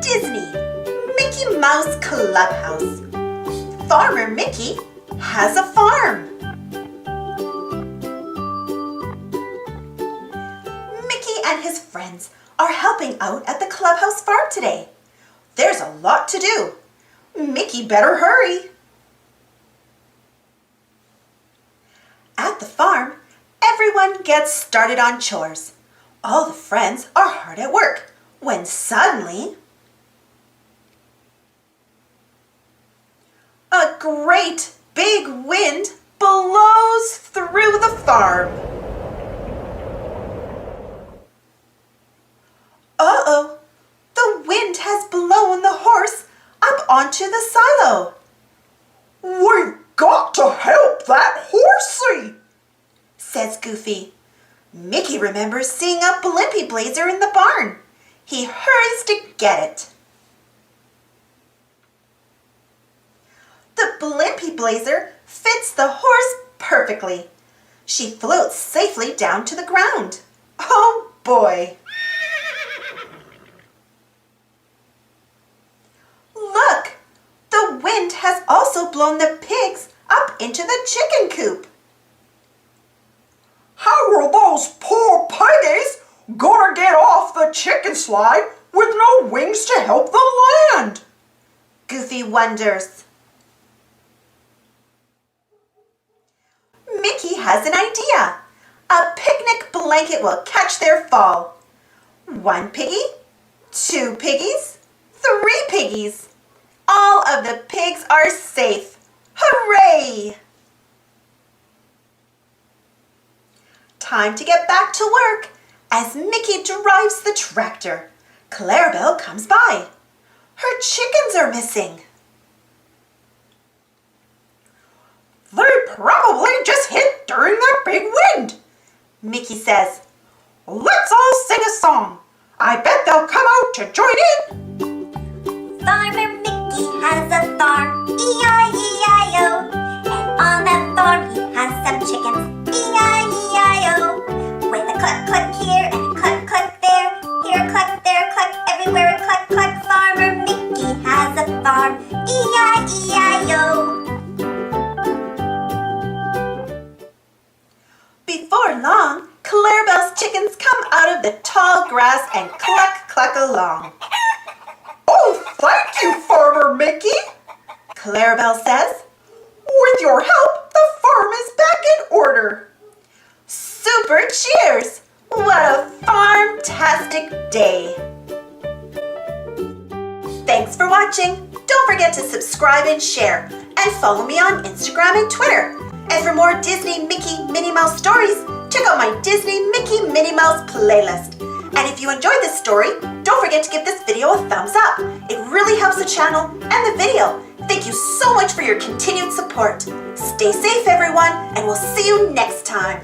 Disney Mickey Mouse Clubhouse. Farmer Mickey has a farm. Mickey and his friends are helping out at the Clubhouse farm today. There's a lot to do. Mickey better hurry. At the farm, everyone gets started on chores. All the friends are hard at work when suddenly a great big wind blows through the farm. Uh-oh, the wind has blown the horse up onto the silo. We've got to help that horsey, says Goofy. Mickey remembers seeing a blimpy blazer in the barn. He hurries to get it. The blimpy blazer fits the horse perfectly. She floats safely down to the ground. Oh boy! Look! The wind has also blown the pigs up into the chicken coop. How are those poor piggies gonna get off the chicken slide with no wings to help them land? Goofy wonders. Mickey has an idea. A picnic blanket will catch their fall. 1 piggy, 2 piggies, 3 piggies. All of the pigs are safe. Hooray! Time to get back to work. As Mickey drives the tractor, Clarabelle comes by. Her chickens are missing. They probably just hit during that big wind, Mickey says. Let's all sing a song. I bet they'll come out to join in. Farmer Mickey has a farm, E-I-E-I-O. And on that farm he has some chickens, E-I-E-I-O. With a cluck cluck here and a cluck cluck there, here a cluck, there a cluck, everywhere a cluck cluck. Farmer Mickey has a farm, E-I-E-I-O. Before long, Clarabelle's chickens come out of the tall grass and cluck cluck along. Oh, thank you, Farmer Mickey, Clarabelle says. With your help, the farm is back in order. Super cheers! What a farm-tastic day! Thanks for watching. Don't forget to subscribe and share, and follow me on Instagram and Twitter. And for more Disney Mickey Minnie Mouse stories, check out my Disney Mickey Minnie Mouse playlist. And if you enjoyed this story, don't forget to give this video a thumbs up. It really helps the channel and the video. Thank you so much for your continued support. Stay safe, everyone, and we'll see you next time.